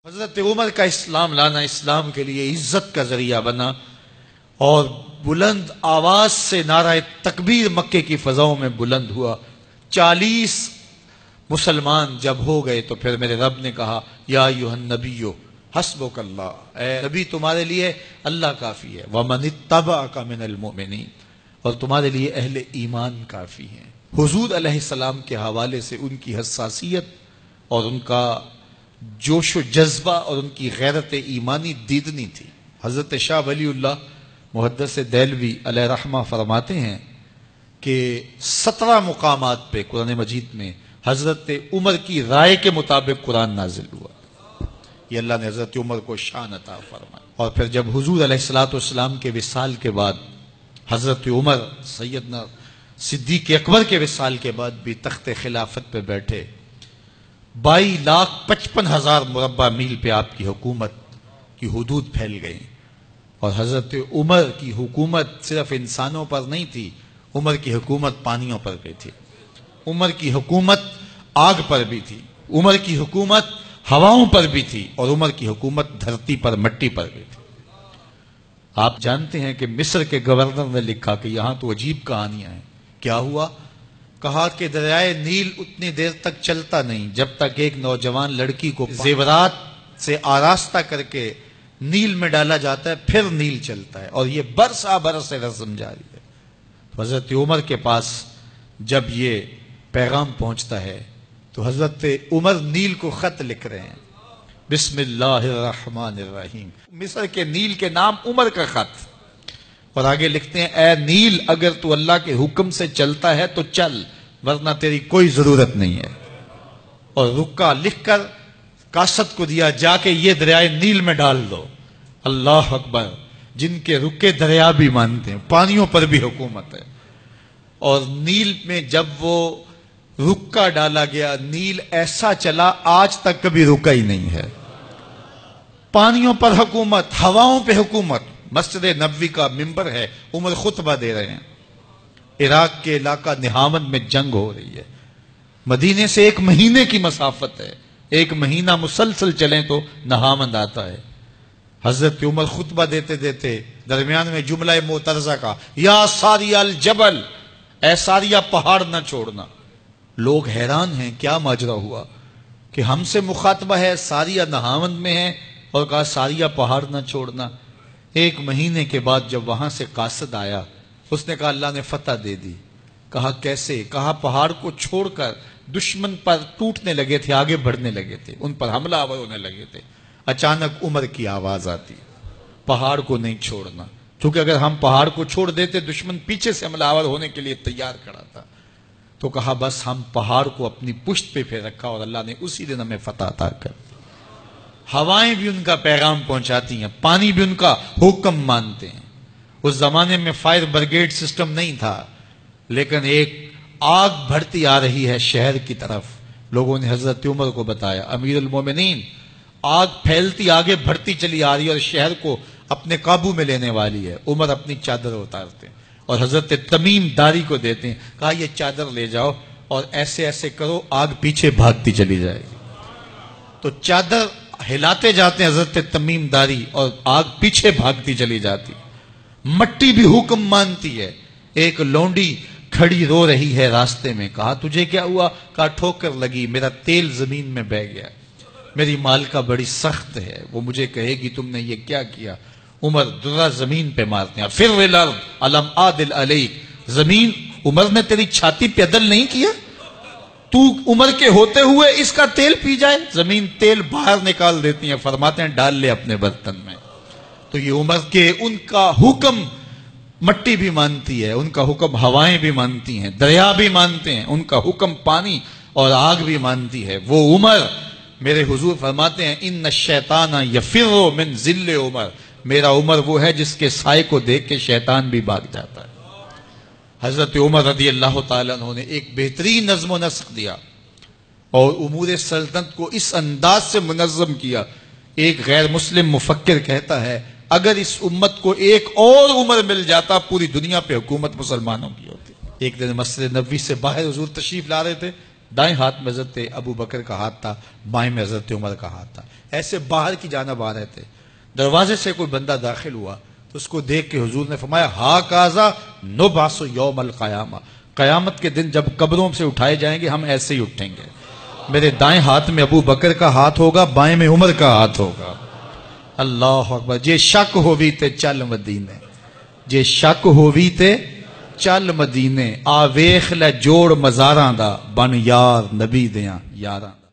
حضرت عمر کا اسلام لانا اسلام کے لیے عزت کا ذریعہ بنا اور بلند آواز سے نعرہ تکبیر مکے کی فضاؤں میں بلند ہوا۔ 40 مسلمان جب ہو گئے تو پھر میرے رب نے کہا یا ایھا النبی حسبک اللہ، اے نبی تمہارے لیے اللہ کافی ہے، ومن اتبعک من المؤمنین، اور تمہارے لیے اہل ایمان کافی ہیں۔ حضور علیہ السلام کے حوالے سے ان کی حساسیت اور ان کا جوش و جذبہ اور ان کی غیرت ایمانی دیدنی تھی۔ حضرت شاہ ولی اللہ محدث دہلوی علیہ رحمہ فرماتے ہیں کہ 17 مقامات پہ قرآن مجید میں حضرت عمر کی رائے کے مطابق قرآن نازل ہوا۔ یہ اللہ نے حضرت عمر کو شان عطا فرمائی۔ اور پھر جب حضور علیہ السلام کے وصال کے بعد حضرت عمر سیدنا صدیق اکبر کے وصال کے بعد بھی تخت خلافت پہ بیٹھے، 22,55,000 مربع میل پہ آپ کی حکومت کی حدود پھیل گئی، اور حضرت عمر کی حکومت صرف انسانوں پر نہیں تھی، عمر کی حکومت پانیوں پر بھی تھی، عمر کی حکومت آگ پر بھی تھی، عمر کی حکومت ہواؤں پر بھی تھی، اور عمر کی حکومت دھرتی پر مٹی پر بھی تھی۔ آپ جانتے ہیں کہ مصر کے گورنر نے لکھا کہ یہاں تو عجیب کہانیاں ہیں۔ کیا ہوا؟ کہا کہ دریائے نیل اتنی دیر تک چلتا نہیں جب تک ایک نوجوان لڑکی کو زیورات سے آراستہ کر کے نیل میں ڈالا جاتا ہے، پھر نیل چلتا ہے، اور یہ برسا برس رسم جاری ہے۔ حضرت عمر کے پاس جب یہ پیغام پہنچتا ہے تو حضرت عمر نیل کو خط لکھ رہے ہیں، بسم اللہ الرحمن الرحیم، مصر کے نیل کے نام عمر کا خط، اور آگے لکھتے ہیں اے نیل اگر تو اللہ کے حکم سے چلتا ہے تو چل، ورنہ تیری کوئی ضرورت نہیں ہے۔ اور رکا لکھ کر کاسد کو دیا، جا کے یہ دریائے نیل میں ڈال دو۔ اللہ اکبر، جن کے رکے دریا بھی مانتے ہیں، پانیوں پر بھی حکومت ہے۔ اور نیل میں جب وہ رکا ڈالا گیا، نیل ایسا چلا آج تک کبھی رکا ہی نہیں ہے۔ پانیوں پر حکومت، ہواؤں پہ حکومت۔ مسجد نبوی کا ممبر ہے، عمر خطبہ دے رہے ہیں، عراق کے علاقہ نہاون میں جنگ ہو رہی ہے، مدینے سے 1 مہینے کی مسافت ہے، 1 مہینہ مسلسل چلیں تو نہاون آتا ہے۔ حضرت عمر خطبہ دیتے دیتے درمیان میں جملہ معترضہ کا، یا ساریہ الجبل، اے ساریہ پہاڑ نہ چھوڑنا۔ لوگ حیران ہیں کیا ماجرا ہوا کہ ہم سے مخاطبہ ہے، ساریہ نہاون میں ہے، اور کہا ساریہ پہاڑ نہ چھوڑنا۔ 1 مہینے کے بعد جب وہاں سے قاصد آیا، اس نے کہا اللہ نے فتح دے دی۔ کہا کیسے؟ کہا پہاڑ کو چھوڑ کر دشمن پر ٹوٹنے لگے تھے، آگے بڑھنے لگے تھے، ان پر حملہ آور ہونے لگے تھے۔ اچانک عمر کی آواز آتی، پہاڑ کو نہیں چھوڑنا، کیونکہ اگر ہم پہاڑ کو چھوڑ دیتے دشمن پیچھے سے حملہ آور ہونے کے لیے تیار کھڑا تھا۔ تو کہا بس ہم پہاڑ کو اپنی پشت پہ پھیر رکھا، اور اللہ نے اسی دن ہمیں فتح عطا کر دی۔ ہوائیں بھی ان کا پیغام پہنچاتی ہیں، پانی بھی ان کا حکم مانتے ہیں۔ اس زمانے میں فائر بریگیڈ سسٹم نہیں تھا، لیکن ایک آگ بڑھتی آ رہی ہے شہر کی طرف، لوگوں نے حضرت عمر کو بتایا امیر المومنین آگ پھیلتی آگے بڑھتی چلی آ رہی ہے اور شہر کو اپنے قابو میں لینے والی ہے۔ عمر اپنی چادر اتارتے ہیں اور حضرت تمیم داری کو دیتے ہیں، کہا یہ چادر لے جاؤ اور ایسے ایسے کرو، آگ پیچھے بھاگتی چلی جائے گی۔ تو چادر ہلاتے جاتے ہیں حضرت تمیم داری، اور آگ پیچھے بھاگتی چلی جاتی۔ مٹی بھی حکم مانتی ہے۔ ایک لونڈی کھڑی رو رہی ہے راستے میں، کہا تجھے کیا ہوا؟ کہا ٹھوکر لگی، میرا تیل زمین میں بہہ گیا، میری مالکہ بڑی سخت ہے، وہ مجھے کہے گی تم نے یہ کیا کیا۔ عمر درہ زمین پہ مارتے ہیں، فر الارض الم عادل علیک، زمین عمر نے تیری چھاتی پہ عدل نہیں کیا؟ تو عمر کے ہوتے ہوئے اس کا تیل پی جائے؟ زمین تیل باہر نکال دیتی ہیں، فرماتے ہیں ڈال لے اپنے برتن میں۔ تو یہ عمر کے ان کا حکم مٹی بھی مانتی ہے، ان کا حکم ہوائیں بھی مانتی ہیں، دریا بھی مانتے ہیں، ان کا حکم پانی اور آگ بھی مانتی ہے۔ وہ عمر، میرے حضور فرماتے ہیں ان الشیطان یفر من ذل عمر، میرا عمر وہ ہے جس کے سائے کو دیکھ کے شیطان بھی بھاگ جاتا ہے۔ حضرت عمر رضی اللہ تعالیٰ عنہ نے ایک بہترین نظم و نسق دیا اور امور سلطنت کو اس انداز سے منظم کیا۔ ایک غیر مسلم مفکر کہتا ہے اگر اس امت کو ایک اور عمر مل جاتا پوری دنیا پہ حکومت مسلمانوں کی ہوتی۔ ایک دن مسجد نبوی سے باہر حضور تشریف لا رہے تھے، دائیں ہاتھ میں حضرت ابو بکر کا ہاتھ تھا، بائیں میں حضرت عمر کا ہاتھ تھا، ایسے باہر کی جانب آ رہے تھے۔ دروازے سے کوئی بندہ داخل ہوا تو اس کو دیکھ کے حضور نے فرمایا ہا کازا نبعث یوم القیامہ، قیامت کے دن جب قبروں سے اٹھائے جائیں گے ہم ایسے ہی اٹھیں گے، میرے دائیں ہاتھ میں ابو بکر کا ہاتھ ہوگا، بائیں میں عمر کا ہاتھ ہوگا۔ اللہ اکبر۔ جے شک ہووی تے چل مدینے، جے شک ہووی تے چل مدینے، آ ویخ لے جوڑ مزاراں دا، بن یار نبی دیاں یاراں۔